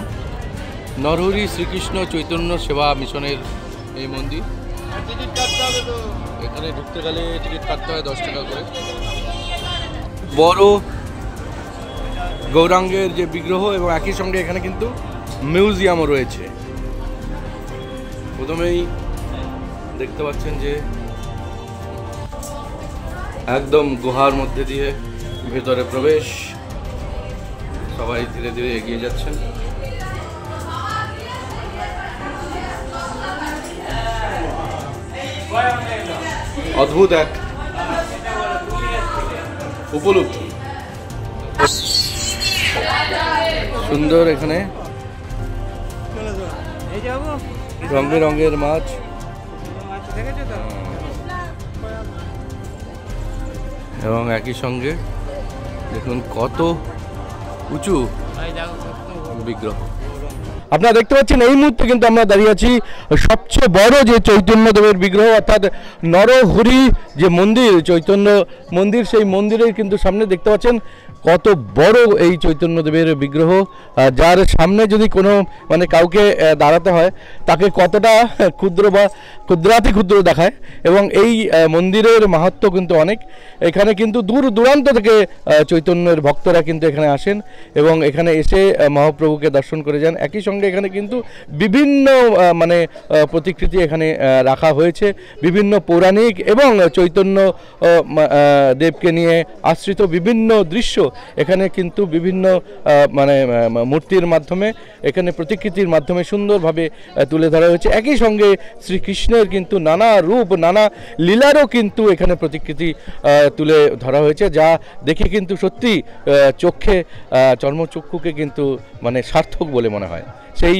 নরহরি শ্রীকৃষ্ণ চৈতন্য সেবা মিশনের এই মন্দির। এখানে ঢুকতে গেলে টিকিট কাটতে হয় 10 টাকা করে। বড় গৌরাঙ্গের যে বিগ্রহ এবং একই সঙ্গে এখানে কিন্তু মিউজিয়ামও রয়েছে। প্রথমেই দেখতে পাচ্ছেন যে একদম গুহার মধ্যে দিয়ে ভেতরে প্রবেশ। সবাই ধীরে ধীরে এগিয়ে যাচ্ছেন। অদ্ভুত এক উপলব্ধি। সুন্দর এখানে রং বেরঙের মাছ, এবং একই সঙ্গে দেখুন কত উঁচু বিগ্রহ। আপনারা দেখতে পাচ্ছেন এই মুহূর্তে কিন্তু আমরা দাঁড়িয়ে আছি সবচেয়ে বড় যে চৈতন্যদেবের বিগ্রহ, অর্থাৎ নরহরি যে মন্দির, চৈতন্য মন্দির, সেই মন্দিরের কিন্তু সামনে দেখতে পাচ্ছেন কত বড় এই চৈতন্যদেবের বিগ্রহ, যার সামনে যদি কোনো মানে কাউকে দাঁড়াতে হয় তাকে কতটা ক্ষুদ্র বা ক্ষুদ্রাতি ক্ষুদ্র দেখায়। এবং এই মন্দিরের মাহাত্ম্য কিন্তু অনেক। এখানে কিন্তু দূর দূরান্ত থেকে চৈতন্যের ভক্তরা কিন্তু এখানে আসেন এবং এখানে এসে মহাপ্রভুকে দর্শন করে যান। একই সঙ্গে সঙ্গে এখানে কিন্তু বিভিন্ন মানে প্রতিকৃতি এখানে রাখা হয়েছে, বিভিন্ন পৌরাণিক এবং চৈতন্য দেবকে নিয়ে আশ্রিত বিভিন্ন দৃশ্য এখানে কিন্তু বিভিন্ন মানে মূর্তির মাধ্যমে এখানে প্রতিকৃতির মাধ্যমে সুন্দরভাবে তুলে ধরা হয়েছে। একই সঙ্গে শ্রীকৃষ্ণের কিন্তু নানা রূপ নানা লীলারও কিন্তু এখানে প্রতিকৃতি তুলে ধরা হয়েছে, যা দেখে কিন্তু সত্যি চোখে চর্মচক্ষুকে কিন্তু মানে সার্থক বলে মনে হয়। সেই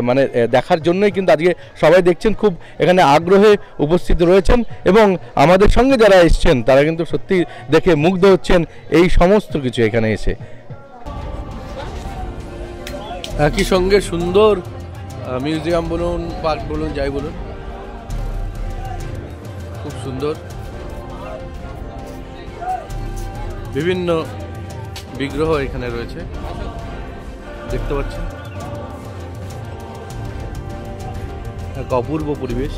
মানে দেখার জন্যই কিন্তু আজকে সবাই দেখছেন, খুব এখানে আগ্রহে উপস্থিত রয়েছেন এবং আমাদের সঙ্গে যারা এসছেন তারা কিন্তু সত্যি দেখে মুগ্ধ হচ্ছেন এই সমস্ত কিছু এখানে এসে। একই সঙ্গে সুন্দর মিউজিয়াম বলুন, পার্ক বলুন, যাই বলুন, খুব সুন্দর বিভিন্ন বিগ্রহ এখানে রয়েছে দেখতে পাচ্ছেন। এক অপূর্ব পরিবেশ।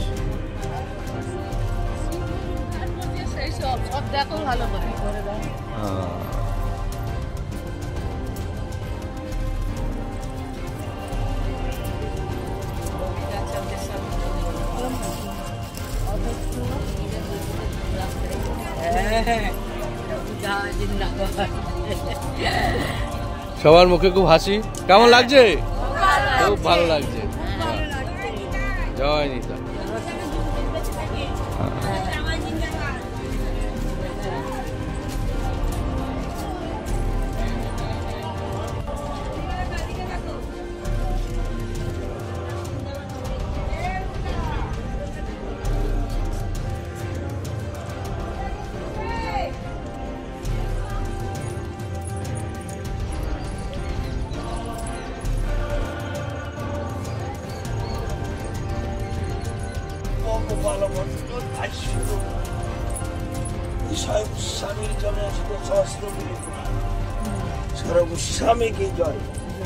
সবার মুখে খুব হাসি। কেমন লাগছে? খুব ভালো লাগছে। জয় নিতা।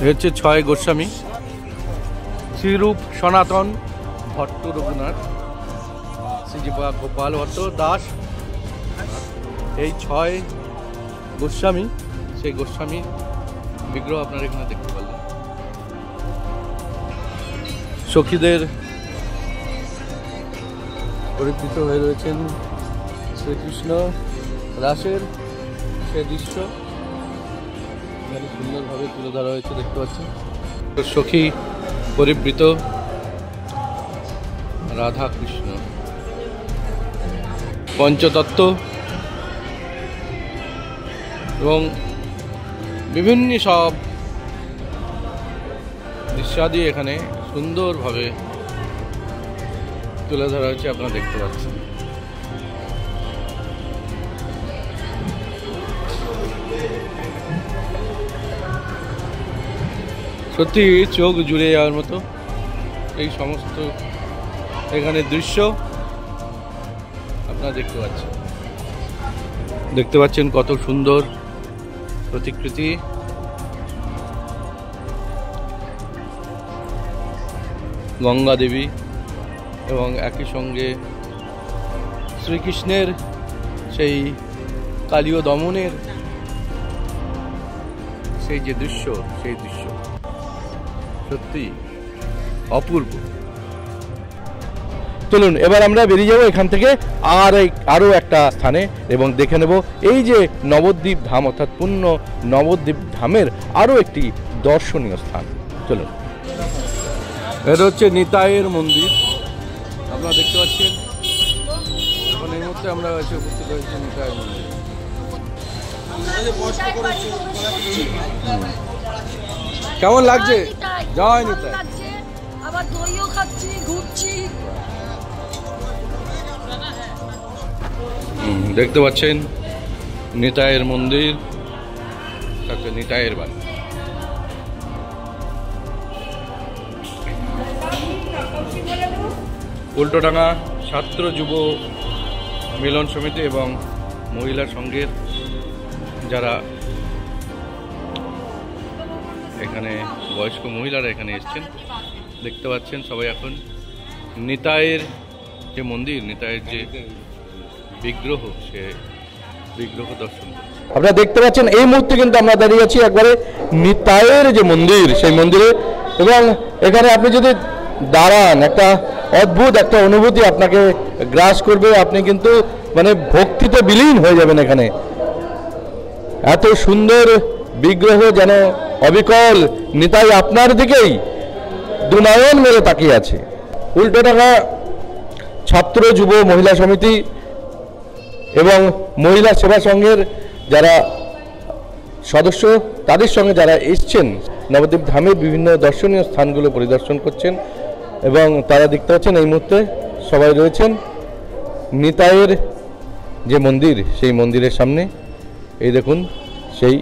হচ্ছে 6 গোস্বামী, শ্রীরূপ সনাতন ভট্ট রঘুনাথ, শ্রীজীবা গোপাল ভট্ট দাস, এই 6 গোস্বামী, সেই গোস্বামী বিগ্রহ আপনারা এখানে দেখতে পারলেন। সখীদের পরিবৃত হয়ে রয়েছেন শ্রীকৃষ্ণ রাসের সে দৃশ্য এখানে সুন্দরভাবে তুলে ধরা হয়েছে দেখতে পাচ্ছেন। সখী পরিবৃত রাধা কৃষ্ণ, পঞ্চতত্ত্ব এবং বিভিন্ন সব দৃশ্যাদি এখানে সুন্দরভাবে তুলে ধরা হয়েছে, আপনারা দেখতে পাচ্ছেন। সত্যি চোখ জুড়ে যাওয়ার মতো এই সমস্ত এখানে দৃশ্য আপনারা দেখতে পাচ্ছেন কত সুন্দর প্রতিকৃতি। গঙ্গা দেবী এবং একই সঙ্গে শ্রীকৃষ্ণের সেই কালীয় দমনের সেই যে দৃশ্য, সেই দৃশ্য সত্যি অপূর্ব। চলুন এবার আমরা বেরিয়ে যাব এখান থেকে আরও একটা স্থানে এবং দেখে নেব এই যে নবদ্বীপ ধাম অর্থাৎ পূর্ণ নবদ্বীপ ধামের আরও একটি দর্শনীয় স্থান। চলুন, এটা হচ্ছে নিতাইয়ের মন্দির, আপনারা দেখতে পাচ্ছেন। এখন এই মুহূর্তে আমরা এসে উপস্থিত হয়েছি নিতাইয়ের মন্দির। কেমন লাগছে? জয় নিতাই। আবার দইও খাচ্ছি, ঘুরছি। দেখতে পাচ্ছেন নিতাইয়ের মন্দির, তাতে নিতাইয়ের বাড়ি। উল্টোডাঙ্গা ছাত্র যুব মিলন সমিতি এবং মহিলা সংঘের যারা এখানে বয়স্ক মহিলারা এখানে এসছেন দেখতে পাচ্ছেন সবাই। এখন নিতাইয়ের যে মন্দির, নিতাইয়ের যে বিগ্রহ, সে বিগ্রহ দর্শন আপনারা দেখতে পাচ্ছেন। এই মুহূর্তে কিন্তু আমরা দাঁড়িয়ে আছি একবারে নিতাইয়ের যে মন্দির, সেই মন্দিরে এবং এখানে আপনি যদি দাঁড়ান একটা অদ্ভুত একটা অনুভূতি আপনাকে গ্রাস করবে, আপনি কিন্তু মানে ভক্তিতে বিলীন হয়ে যাবেন। এখানে এত সুন্দর বিগ্রহ যেন অবিকল নিতাই আপনার দিকেই দুনয়ন মেলে তাকিয়ে আছে। উল্টোডাঙ্গা ছাত্র যুব মহিলা সমিতি এবং মহিলা সেবা সংঘের যারা সদস্য তাদের সঙ্গে যারা এসছেন নবদ্বীপ ধামের বিভিন্ন দর্শনীয় স্থানগুলো পরিদর্শন করছেন এবং তারা দেখতে পাচ্ছেন এই মুহূর্তে সবাই রয়েছেন নিতাইয়ের যে মন্দির সেই মন্দিরের সামনে। এই দেখুন সেই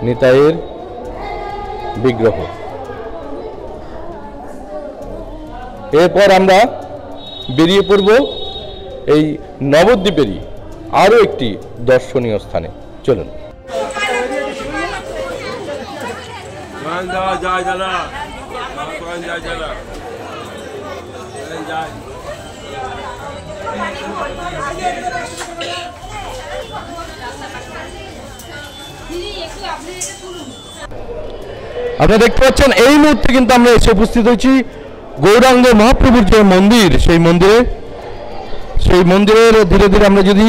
নিতাইয়ের বিগ্রহ। এরপর আমরা বেরিয়ে পড়ব এই নবদ্বীপেরই আরও একটি দর্শনীয় স্থানে। চলুন। আপনারা দেখতে পাচ্ছেন এই মুহূর্তে কিন্তু আমরা এসে উপস্থিত হয়েছি গৌরাঙ্গ মহাপ্রভুর যে মন্দির সেই মন্দিরের ধীরে ধীরে আমরা যদি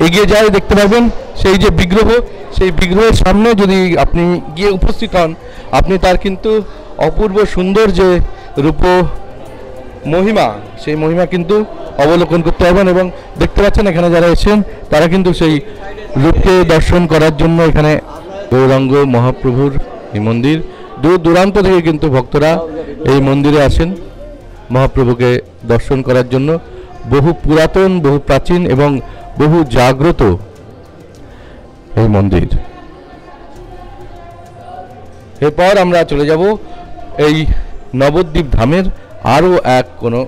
এগিয়ে যাই দেখতে পাবেন সেই যে বিগ্রহ, সেই বিগ্রহের সামনে যদি আপনি গিয়ে উপস্থিত হন আপনি তার কিন্তু অপূর্ব সুন্দর যে রূপ মহিমা সেই মহিমা কিন্তু অবলোকন করতে পারবেন। এবং দেখতে পাচ্ছেন এখানে যারা এসেছেন তারা কিন্তু সেই রূপকে দর্শন করার জন্য এখানে গৌরাঙ্গ মহাপ্রভুর এই মন্দির দূর দূরান্ত থেকে কিন্তু ভক্তরা এই মন্দিরে আসেন মহাপ্রভুকে দর্শন করার জন্য। বহু পুরাতন, বহু প্রাচীন এবং বহু জাগ্রত এই মন্দির। এরপর আমরা চলে যাব এই নবদ্বীপ ধামের আরও এক কোনো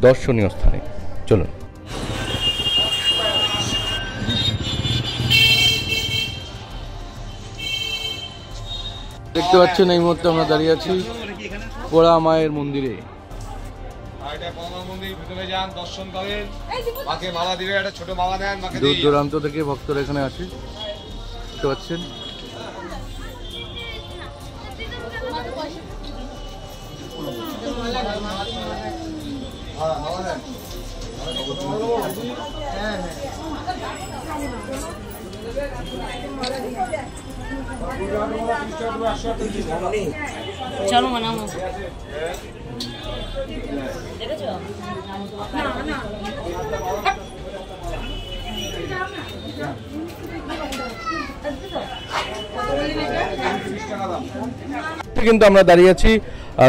দর্শনীয় স্থানে। চলুন। দেখতে পাচ্ছেন এই মুহূর্তে আমরা দাঁড়িয়ে আছি পোড়া মায়ের মন্দিরে। দূর দূরান্ত থেকে ভক্তরা এখানে আসে, দেখতে পাচ্ছেন। চলো মানামো দেখেছো না কিন্তু আমরা দাঁড়িয়ে আছি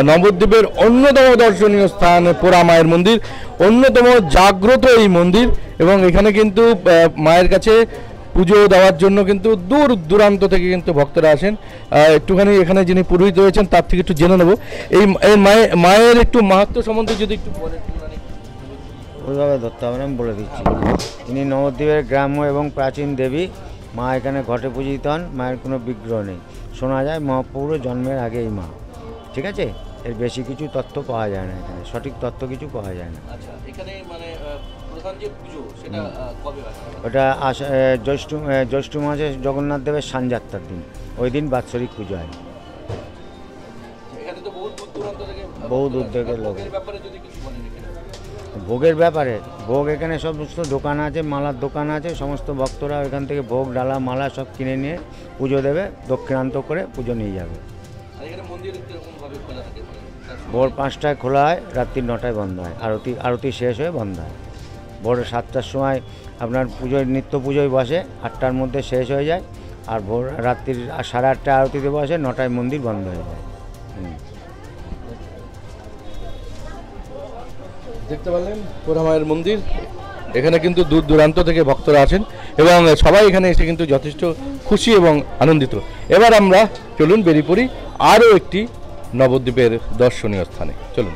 নবদ্বীপের অন্যতম দর্শনীয় স্থান পোড়া মায়ের মন্দির, অন্যতম জাগ্রত এই মন্দির। এবং এখানে কিন্তু মায়ের কাছে পুজো দেওয়ার জন্য কিন্তু দূর দূরান্ত থেকে কিন্তু ভক্তরা আসেন। একটুখানি এখানে যিনি পুরোহিত রয়েছেন তার থেকে একটু জেনে নেব এই মায়ের একটু মাহাত্ম্য সম্বন্ধে যদি একটু বলেন। ওইভাবে ধরতে হবে না, আমি বলে দিচ্ছি। ইনি নবদ্বীপের গ্রাম্য এবং প্রাচীন দেবী মা। এখানে ঘটে পূজিত হন, মায়ের কোনো বিগ্রহ নেই। শোনা যায় মহাপ্রভুর জন্মের আগেই মা, ঠিক আছে? এর বেশি কিছু তথ্য পাওয়া যায় না, এখানে সঠিক তথ্য কিছু পাওয়া যায় না। ওটা জ্যৈষ্ঠ মাসে জগন্নাথ দেবের সানযাত্রার দিন, ওই দিন বাৎসরিক পুজো হয়। বহু দূর থেকে লোক। ভোগের ব্যাপারে, ভোগ এখানে সমস্ত দোকান আছে, মালার দোকান আছে, সমস্ত ভক্তরা এখান থেকে ভোগ ডালা মালা সব কিনে নিয়ে পুজো দেবে, দক্ষিণান্ত করে পুজো নিয়ে যাবে। ভোর 5টায় খোলা হয়, রাত্রি 9টায় বন্ধ হয়। আরতি শেষ হয়ে বন্ধ হয়। ভোর 7টার সময় আপনার পুজোয় নিত্য পুজোয় বসে, 8টার মধ্যে শেষ হয়ে যায়। আর ভোর রাত্রির 8:30টায় আরতিতে বসে, 9টায় মন্দির বন্ধ হয়ে যায়। দেখতে পারলেন পোড়া মায়ের মন্দির। এখানে কিন্তু দূর দূরান্ত থেকে ভক্তরা আসেন এবং সবাই এখানে এসে কিন্তু যথেষ্ট খুশি এবং আনন্দিত। এবার আমরা চলুন বেরিয়ে পড়ি আরও একটি নবদ্বীপের দর্শনীয় স্থানে। চলুন।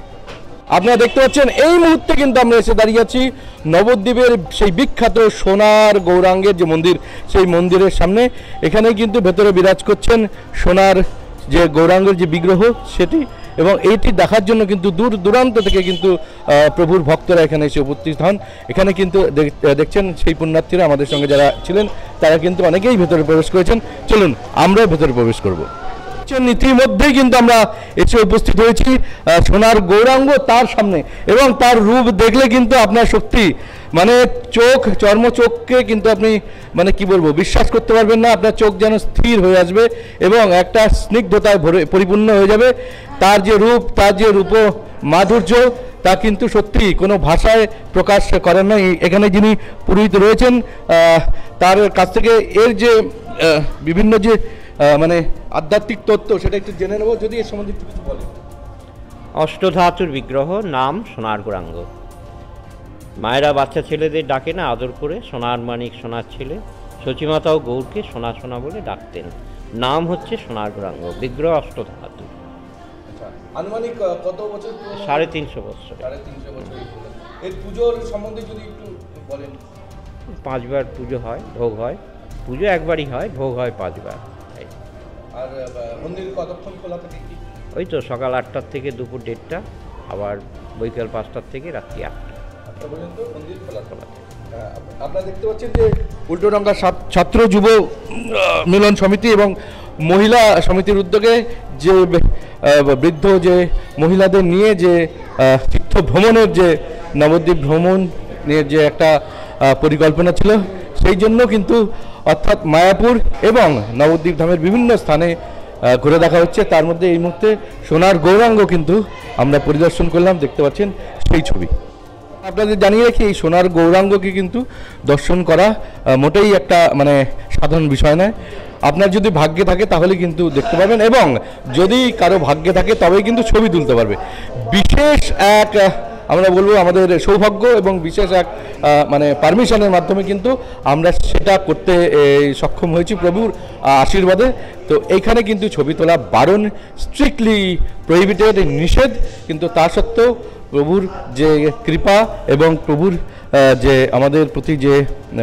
আপনারা দেখতে পাচ্ছেন এই মুহূর্তে কিন্তু আমরা এসে দাঁড়িয়ে আছি নবদ্বীপের সেই বিখ্যাত সোনার গৌরাঙ্গের যে মন্দির সেই মন্দিরের সামনে। এখানে কিন্তু ভেতরে বিরাজ করছেন সোনার যে গৌরাঙ্গের যে বিগ্রহ সেটি, এবং এইটি দেখার জন্য কিন্তু দূর দূরান্ত থেকে কিন্তু প্রভুর ভক্তরা এখানে এসে উপস্থিত হন। এখানে কিন্তু দেখছেন সেই পুণ্যার্থীরা আমাদের সঙ্গে যারা ছিলেন তারা কিন্তু অনেকেই ভেতরে প্রবেশ করেছেন। চলুন আমরাও ভেতরে প্রবেশ করব। ইতিমধ্যেই কিন্তু আমরা এসে উপস্থিত হয়েছি সোনার গৌরাঙ্গ তার সামনে, এবং তার রূপ দেখলে কিন্তু আপনার সত্যি মানে চর্মচোখকে কিন্তু আপনি মানে কি বলবো বিশ্বাস করতে পারবেন না। আপনার চোখ যেন স্থির হয়ে আসবে এবং একটা স্নিগ্ধতায় পরিপূর্ণ হয়ে যাবে। তার যে রূপ, তার যে রূপ মাধুর্য, তা কিন্তু সত্যি কোনো ভাষায় প্রকাশ করেন না। এখানে যিনি পুরোহিত রয়েছেন তার কাছ থেকে এর যে বিভিন্ন যে মানে আধ্যাত্মিক তত্ত্ব সেটা একটু জেনে নেব, যদি এর সম্বন্ধে একটু কিছু বলেন। অষ্টধাতুর বিগ্রহ, নাম সোনার গৌরাঙ্গ। মায়েরা বাচ্চা ছেলেদের ডাকে না আদর করে, সোনার মানিক, সোনার ছেলে। সচিমাতাও গৌরকে সোনা সোনা বলে ডাকতেন। নাম হচ্ছে সোনার গৌরাঙ্গ, বিগ্রহ অষ্টধাতু। আনুমানিক কত বছর? 350 বছর। 350 বছর। এর পুজোর সম্বন্ধে যদি একটু বলেন। 5 বার পুজো হয়, ভোগ হয়। পুজো একবারই হয়, ভোগ হয় 5 বার। আর মন্দির কতক্ষণ খোলা থাকে? ওই তো সকাল 8টার থেকে দুপুর 1:30টা, আবার বৈকাল 5টার থেকে রাত্রি 8টা পর্যন্ত মন্দির খোলা থাকে। আপনারা দেখতে পাচ্ছেন যে উল্টোডাঙ্গা ছাত্র যুব মিলন সমিতি এবং মহিলা সমিতির উদ্যোগে যে বৃদ্ধ যে মহিলাদের নিয়ে যে তীর্থ ভ্রমণের যে নবদ্বীপ ভ্রমণের যে একটা পরিকল্পনা ছিল, সেই জন্য কিন্তু অর্থাৎ মায়াপুর এবং নবদ্বীপ ধামের বিভিন্ন স্থানে ঘুরে দেখা হচ্ছে। তার মধ্যে এই মুহূর্তে সোনার গৌরাঙ্গ কিন্তু আমরা পরিদর্শন করলাম, দেখতে পাচ্ছেন সেই ছবি। আপনাদের জানিয়ে রাখি, এই সোনার গৌরাঙ্গকে কিন্তু দর্শন করা মোটেই একটা মানে সাধারণ বিষয় নয়। আপনার যদি ভাগ্যে থাকে তাহলে কিন্তু দেখতে পাবেন, এবং যদি কারো ভাগ্যে থাকে তবেই কিন্তু ছবি তুলতে পারবে। বিশেষ এক আমরা বলবো আমাদের সৌভাগ্য এবং বিশেষ এক মানে পারমিশনের মাধ্যমে কিন্তু আমরা সেটা করতে সক্ষম হয়েছি প্রভুর আশীর্বাদে। তো এইখানে কিন্তু ছবি তোলা বারণ, স্ট্রিক্টলি প্রহিবিটেড, নিষেধ। কিন্তু তা সত্ত্বেও প্রভুর যে কৃপা এবং প্রভুর যে আমাদের প্রতি যে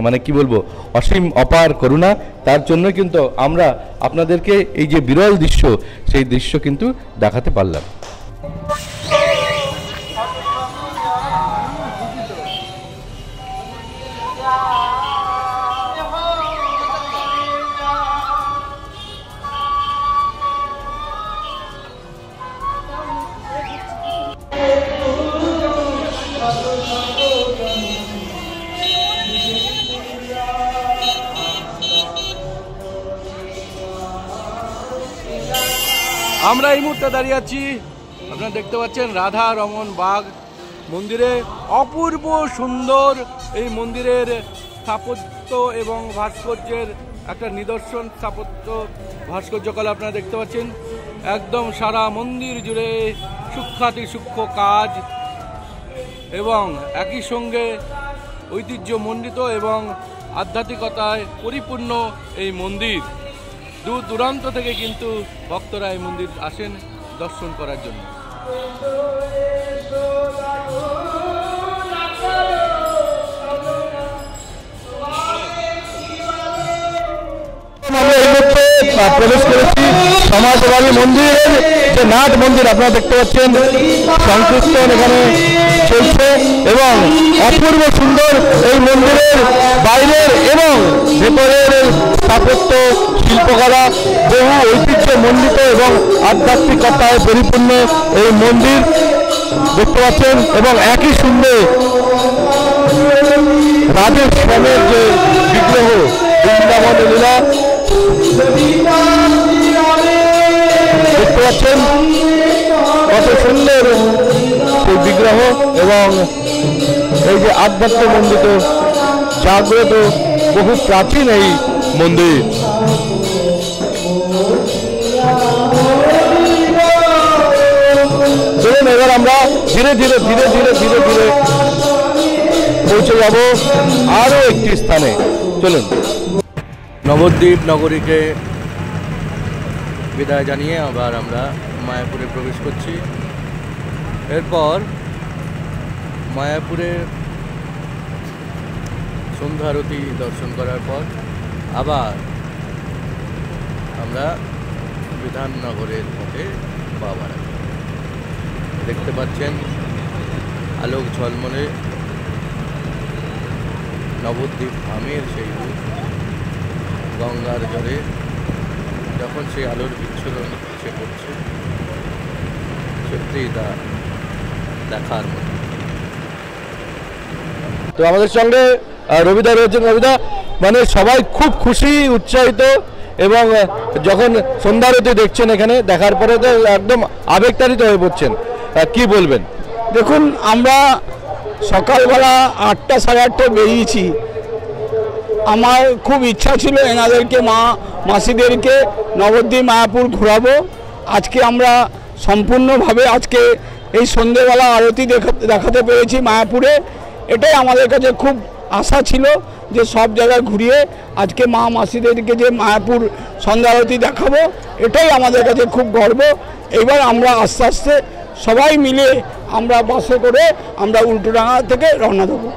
মানে কি বলবো অসীম অপার করুণা, তার জন্য কিন্তু আমরা আপনাদেরকে এই যে বিরল দৃশ্য, সেই দৃশ্য কিন্তু দেখাতে পারলাম। আমরা এই মুহূর্তে দাঁড়িয়ে আছি, আপনারা দেখতে পাচ্ছেন রাধা রমন বাগ মন্দিরে। অপূর্ব সুন্দর এই মন্দিরের স্থাপত্য এবং ভাস্কর্যের একটা নিদর্শন, স্থাপত্য ভাস্কর্যকলা আপনারা দেখতে পাচ্ছেন। একদম সারা মন্দির জুড়ে সূক্ষ্মাতি সূক্ষ্ম কাজ এবং একই সঙ্গে ঐতিহ্যমণ্ডিত এবং আধ্যাত্মিকতায় পরিপূর্ণ এই মন্দির। দূর দূরান্ত থেকে কিন্তু ভক্তরা এই মন্দির আসেন দর্শন করার জন্য। আমরা এই মুহূর্তে প্রবেশ করেছি সমাজবাদী মন্দিরের যে নাট মন্দির। আপনারা দেখতে পাচ্ছেন সংকীর্তন এখানে চলছে এবং অপূর্ব সুন্দর এই মন্দিরের বাইরের এবং ভেতরের স্থাপত্য শিল্পকলা বহু ঐতিহ্যমণ্ডিত এবং আধ্যাত্মিকতায় পরিপূর্ণ এই মন্দির দেখতে পাচ্ছেন। এবং একই সঙ্গে রাধেশ্যামের যে বিগ্রহ, বৃন্দাবন লীলা দেখতে পাচ্ছেন, কত সুন্দর সেই বিগ্রহ এবং এই যে আধ্যাত্মমণ্ডিত জাগ্রত বহু প্রাচীন এই মন্দির। চলুন এবার আমরা ধীরে ধীরে ধীরে ধীরে ধীরে ধীরে পৌঁছে যাব আরও একটি স্থানে। চলুন। নবদ্বীপ নগরীকে বিদায় জানিয়ে আবার আমরা মায়াপুরে প্রবেশ করছি। এরপর মায়াপুরে সন্ধ্যা আরতি দর্শন করার পর আবার আমরা বিধাননগরের পথে পা বাড়াবো। দেখতে পাচ্ছেন আলোক ঝলমলে নবদ্বীপ ধামের সেই রূপ। গঙ্গার জলে যখন সেই আলোর বিচ্ছুরণ এসে করছে, সত্যি এটা দেখার মতো। তো আমাদের সঙ্গে রবিদা রয়েছেন। রবিদা, মানে সবাই খুব খুশি, উৎসাহিত, এবং যখন সন্ধ্যারতি দেখছেন এখানে, দেখার পরে তো একদম আবেগতাড়িত হয়ে পড়ছেন, কি বলবেন? দেখুন, আমরা সকালবেলা 8টা সাড়ে 8টায় বেরিয়েছি। আমার খুব ইচ্ছা ছিল এনাদেরকে মাসিদেরকে নবদ্বীপ মায়াপুর ঘোরাবো। আজকে আমরা সম্পূর্ণভাবে আজকে এই সন্ধ্যেবেলা আরতি দেখাতে পেরেছি মায়াপুরে। এটাই আমাদের কাছে খুব আশা ছিল যে সব জায়গায় ঘুরিয়ে আজকে মাসিদেরকে যে মায়াপুর সন্ধ্যা আরতি দেখাবো, এটাই আমাদের কাছে খুব গর্ব। এবার আমরা আস্তে আস্তে সবাই মিলে আমরা বাসে করে আমরা উল্টোডাঙ্গা থেকে রওনা দেবো।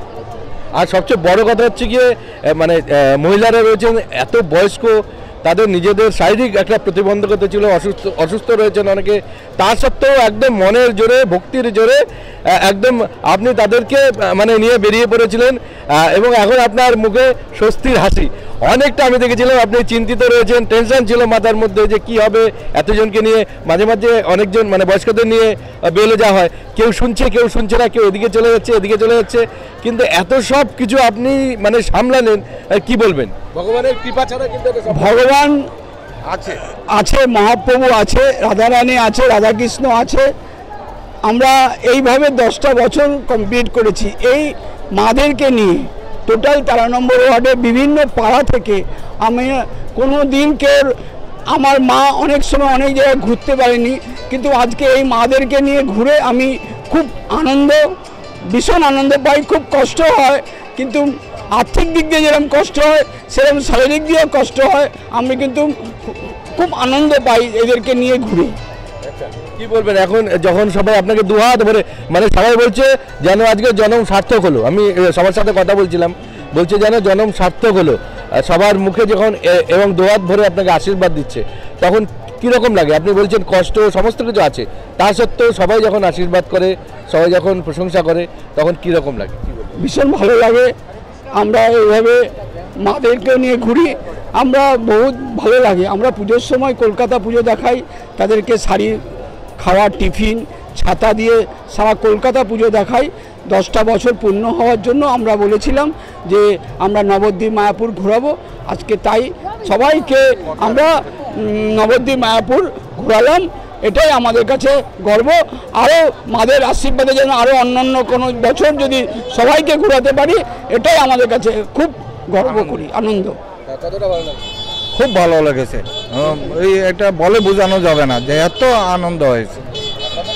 আর সবচেয়ে বড় কথা হচ্ছে গিয়ে মানে মহিলারা রয়েছেন এত বয়স্ক, তাদের নিজেদের শারীরিক একটা প্রতিবন্ধকতা ছিল, অসুস্থ রয়েছেন অনেকে, তা সত্ত্বেও একদম মনের জোরে, ভক্তির জোরে একদম আপনি তাদেরকে মানে নিয়ে বেরিয়ে পড়েছিলেন, এবং এখন আপনার মুখে স্বস্তির হাসি। অনেকটা আমি দেখেছিলাম আপনি চিন্তিত রয়েছেন, টেনশন ছিল মাথার মধ্যে যে কি হবে এতজনকে নিয়ে। মাঝে মাঝে অনেকজন মানে বয়স্কদের নিয়ে বেলে যাওয়া হয়, কেউ শুনছে কেউ শুনছে না, কেউ এদিকে চলে যাচ্ছে এদিকে চলে যাচ্ছে, কিন্তু এত সব কিছু আপনি মানে সামলালেন, কি বলবেন? ভগবানের কৃপা ছাড়া কিন্তু ভগবান আছে, মহাপ্রভু আছে, রাধারানী আছে, রাধাকৃষ্ণ আছে। আমরা এইভাবে 10টা বছর কমপ্লিট করেছি এই মাদেরকে নিয়ে। টোটাল 13 নম্বর ওয়ার্ডে বিভিন্ন পাড়া থেকে আমি কোনো দিন কেউ, আমার মা অনেক সময় অনেক জায়গায় ঘুরতে পারেনি, কিন্তু আজকে এই মাদেরকে নিয়ে ঘুরে আমি খুব ভীষণ আনন্দ পাই। খুব কষ্ট হয়, কিন্তু আর্থিক দিক দিয়ে যেরকম কষ্ট হয় সেরকম শারীরিক দিয়েও কষ্ট হয়। আমি কিন্তু খুব আনন্দ পাই এদেরকে নিয়ে ঘুরে। কি বলবেন এখন যখন সবাই আপনাকে দুহাত ভরে, মানে সবাই বলছে যেন আজকে জন্ম সার্থক হলো? আমি সবার সাথে কথা বলছিলাম, বলছে যেন জন্ম সার্থক হলো সবার মুখে যখন, এবং দুহাত ভরে আপনাকে আশীর্বাদ দিচ্ছে, তখন কীরকম লাগে? আপনি বলছেন কষ্ট সমস্ত কিছু আছে, তা সত্ত্বেও সবাই যখন আশীর্বাদ করে, সবাই যখন প্রশংসা করে, তখন কীরকম লাগে? ভীষণ ভালো লাগে। আমরা এইভাবে মাদেরকে নিয়ে ঘুরি, আমরা বহুত ভালো লাগে। আমরা পুজোর সময় কলকাতা পুজো দেখাই, তাদেরকে শাড়ি, খাওয়া, টিফিন, ছাতা দিয়ে সারা কলকাতা পুজো দেখাই। 10টা বছর পূর্ণ হওয়ার জন্য আমরা বলেছিলাম যে আমরা নবদ্বীপ মায়াপুর ঘোরাবো। আজকে তাই সবাইকে আমরা নবদ্বীপ মায়াপুর ঘোরালাম, এটাই আমাদের কাছে গর্ব। আরও মাদের আশীর্বাদে যেন আরও অন্যান্য কোনো বছর যদি সবাইকে ঘোরাতে পারি, এটাই আমাদের কাছে খুব গর্ব করি, আনন্দ। খুব ভালো লেগেছে, এই এটা বলে বোঝানো যাবে না যে এত আনন্দ হয়েছে।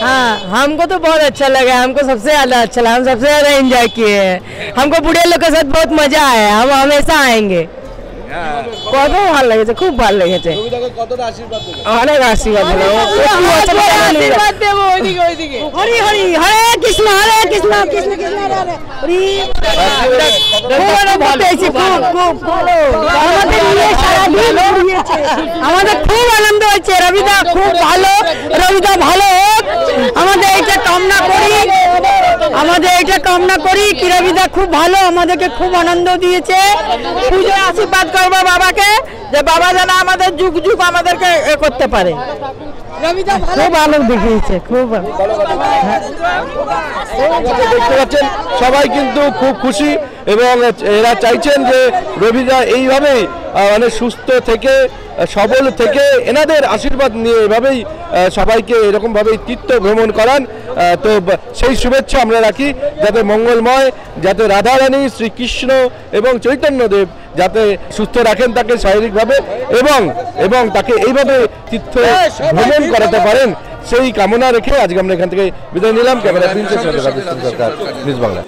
हाँ, हमको तो बहुत अच्छा लगा, हमको सबसे ज़्यादा अच्छा लगा, हम सबसे ज़्यादा एंजॉय किए हैं। हमको बूढ़े लोग के साथ बहुत मजा आया, हम हमेशा आएंगे। কত ভালো লেগেছে, খুব ভালো লেগেছে, অনেক আশীর্বাদ দেবো। হরি হরি, হরে কৃষ্ণ কৃষ্ণ কৃষ্ণ হরে হরি। আমাদের খুব আনন্দ হচ্ছে। রবিদা খুব ভালো, রবিদা ভালো হোক, আমাদের এইটা কামনা করি কি রবিদা খুব ভালো, আমাদেরকে খুব আনন্দ দিয়েছে। পুজো আশীর্বাদ করবো বাবাকে, যে বাবা যেন আমাদের যুগ যুগ আমাদেরকে করতে পারে। খুব আনন্দ দেখিয়েছে, খুব দেখতে পাচ্ছেন সবাই কিন্তু খুব খুশি, এবং এরা চাইছেন যে রবিদা এইভাবেই মানে সুস্থ থেকে, সবল থেকে, এনাদের আশীর্বাদ নিয়ে এভাবেই সবাইকে এরকমভাবেই তীর্থ ভ্রমণ করান। তো সেই শুভেচ্ছা আমরা রাখি, যাতে মঙ্গলময়, যাতে রাধারানী, শ্রীকৃষ্ণ এবং চৈতন্যদেব যাতে সুস্থ রাখেন তাকে শারীরিকভাবে, এবং তাকে এইভাবে তীর্থ ভ্রমণ করাতে পারেন, সেই কামনা রেখে আজকে আমরা এখান থেকে বিদায় নিলাম। ক্যামেরা প্রিন্সেস সরকার, নিউজ বাংলা।